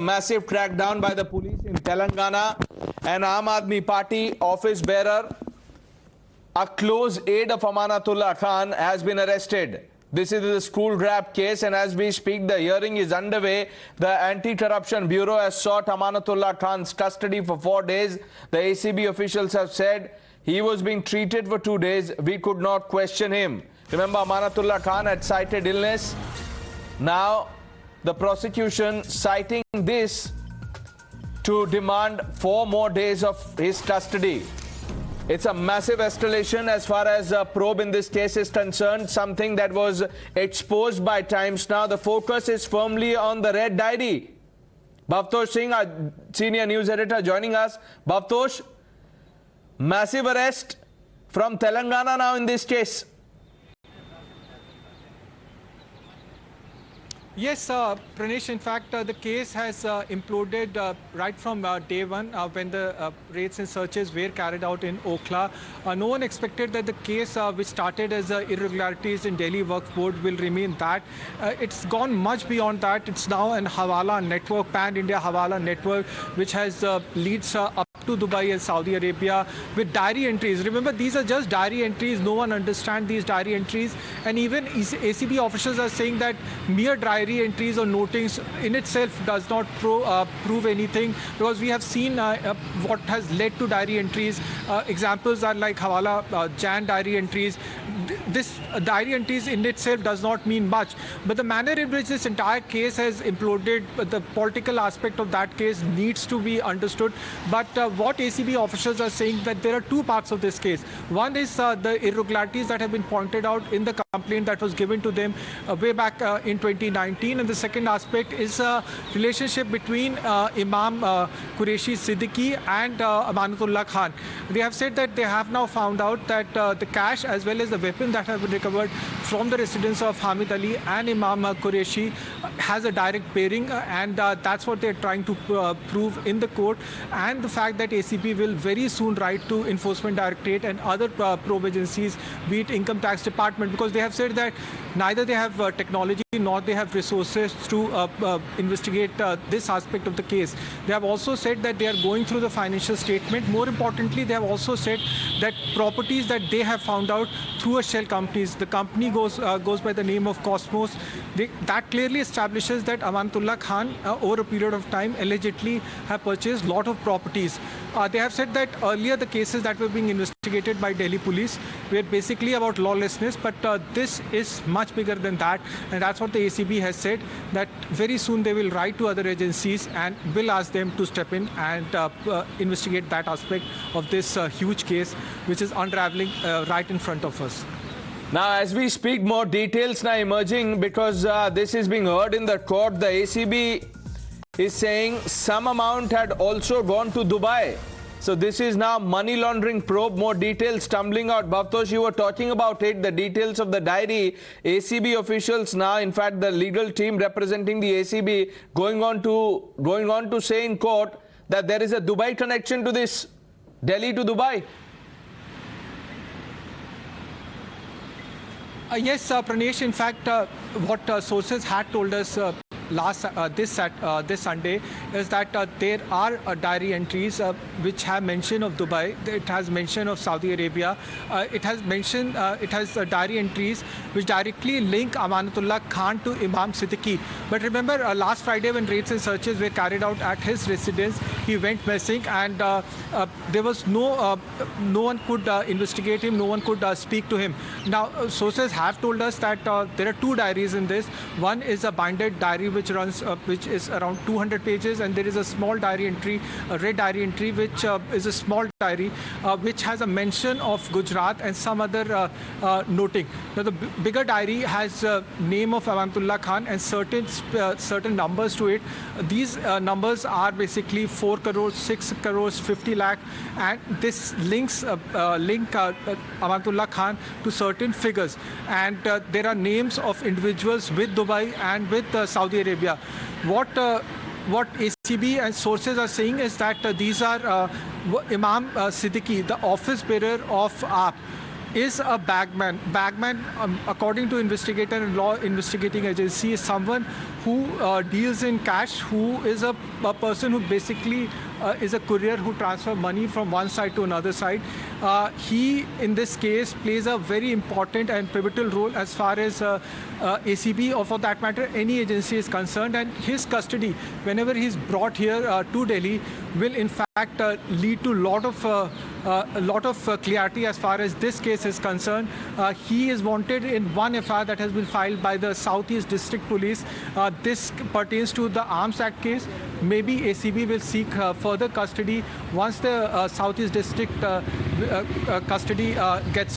Massive crackdown by the police in Telangana. An Aam Aadmi Party office bearer, a close aide of Amanatullah Khan, has been arrested. This is the school grab case, and as we speak, the hearing is underway. The Anti-Corruption Bureau has sought Amanatullah Khan's custody for 4 days. The ACB officials have said he was being treated for 2 days. We could not question him. Remember, Amanatullah Khan had cited illness. Now, the prosecution citing this to demand 4 more days of his custody. It's a massive escalation as far as a probe in this case is concerned, something that was exposed by Times Now. The focus is firmly on the red diary. Bhavtosh Singh, our senior news editor, joining us. Bhavtosh, massive arrest from Telangana now in this case. Yes, Pranesh, in fact, the case has imploded right from day one when the raids and searches were carried out in Okhla. No one expected that the case, which started as irregularities in Delhi Waqf Board, will remain that. It's gone much beyond that. It's now an Hawala network, pan-India Hawala network, which has leads up to Dubai and Saudi Arabia with diary entries. Remember, these are just diary entries. No one understands these diary entries. And even ACB officials are saying that mere diary entries or notings in itself does not prove anything, because we have seen what has led to diary entries. Examples are like Hawala Jan diary entries. This diary entries in itself does not mean much, but the manner in which this entire case has imploded, the political aspect of that case needs to be understood. But what ACB officials are saying, that there are 2 parts of this case. One is the irregularities that have been pointed out in the complaint that was given to them way back in 2019, and the second aspect is a relationship between Imam Qureshi Siddiqui and Amanatullah Khan. They have said that they have now found out that the cash as well as the weapon that have been recovered from the residence of Hamid Ali and Imam Qureshi has a direct bearing, and that's what they're trying to prove in the court. And the fact that ACB will very soon write to Enforcement Directorate and other probe agencies, be it Income Tax Department, because they have said that neither they have technology nor they have resources to investigate this aspect of the case. They have also said that they are going through the financial statement. More importantly, they have also said that properties that they have found out through a shell companies, the company goes by the name of Cosmos. That clearly establishes that Amanatullah Khan over a period of time allegedly have purchased a lot of properties. They have said that earlier the cases that were being investigated by Delhi police were basically about lawlessness, but this is much bigger than that, and that's what the ACB has said, that very soon they will write to other agencies and will ask them to step in and investigate that aspect of this huge case which is unraveling right in front of us. Now, as we speak, more details now emerging, because this is being heard in the court. The ACB is saying some amount had also gone to Dubai. So this is now money laundering probe. More details tumbling out. Bhavtosh, you were talking about it, the details of the diary. ACB officials now, in fact, the legal team representing the ACB, going on to say in court that there is a Dubai connection to this, Delhi to Dubai. Yes, Pranesh, in fact, what sources had told us this Sunday is that there are diary entries which have mention of Dubai. It has mention of Saudi Arabia. It has diary entries which directly link Amanatullah Khan to Imam Siddiqui. But remember, last Friday when raids and searches were carried out at his residence, he went missing, and there was no one could investigate him, no one could speak to him. Now, sources have told us that there are 2 diaries in this. One is a binded diary which is around 200 pages, and there is a small diary entry, a red diary entry, which is a small diary which has a mention of Gujarat and some other noting. Now, the bigger diary has name of Amanatullah Khan and certain numbers to it. These numbers are basically 4 crores, 6 crores, 50 lakh, and this link Amanatullah Khan to certain figures. And there are names of individuals with Dubai and with Saudi Arabia. What ACB and sources are saying is that these are Imam Siddiqui, the office bearer of AAP. is a bagman. Bagman, according to investigator and law investigating agency, is someone who deals in cash, who is a person who basically is a courier who transfers money from one side to another side. He, in this case, plays a very important and pivotal role as far as ACB, or for that matter, any agency is concerned. And his custody, whenever he's brought here to Delhi, will in fact lead to a lot of clarity as far as this case is concerned. He is wanted in one FIR that has been filed by the Southeast District Police. This pertains to the Arms Act case. Maybe ACB will seek further custody once the Southeast District custody gets